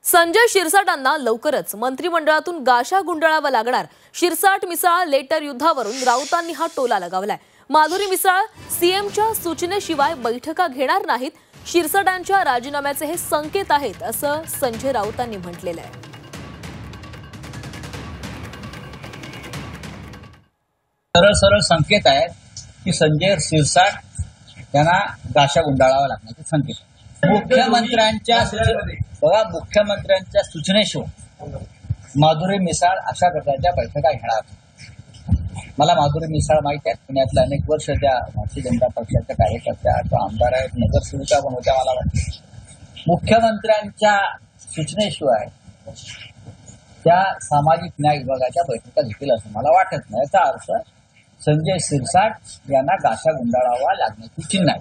संजय शिरसाटांना लवकरच मंत्रिमंडळातून गाशा गुंडाळावा लागणार। शिरसाट मिसाळ लेटर युद्धावरून राऊतांनी हा टोला लगावलाय। माधुरी मिसाळ सीएमच्या सूचनेशिवाय बैठका घेणार नाहीत। शिरसाटांच्या राजीनाम्याचे हे संकेत आहेत असं संजय राऊतांनी म्हटलेलं आहे। सरळ संकेत आहे की संजय शिरसाट यांना गाशा गुंडाळावा लागण्याचे संकेत। मुख्यमंत्र्यांच्या सूचनेशिवाय माधुरी मिसाळ अशा प्रकारच्या बैठका घेणार। मला माधुरी मिसाळ माहिती आहे, पुण्यातल्या अनेक वर्ष त्या भारतीय जनता पक्षाच्या कार्यकर्त्या किंवा आमदार आहेत, नगरसेविका पण होत्या। मला वाटतं मुख्यमंत्र्यांच्या सूचनेशिवाय त्या सामाजिक न्याय विभागाच्या बैठका घेतील असं मला वाटत नाही। याचा अर्थ संजय शिरसाट यांना गाशा गुंडाळावा लागण्याची चिन्ह आहे।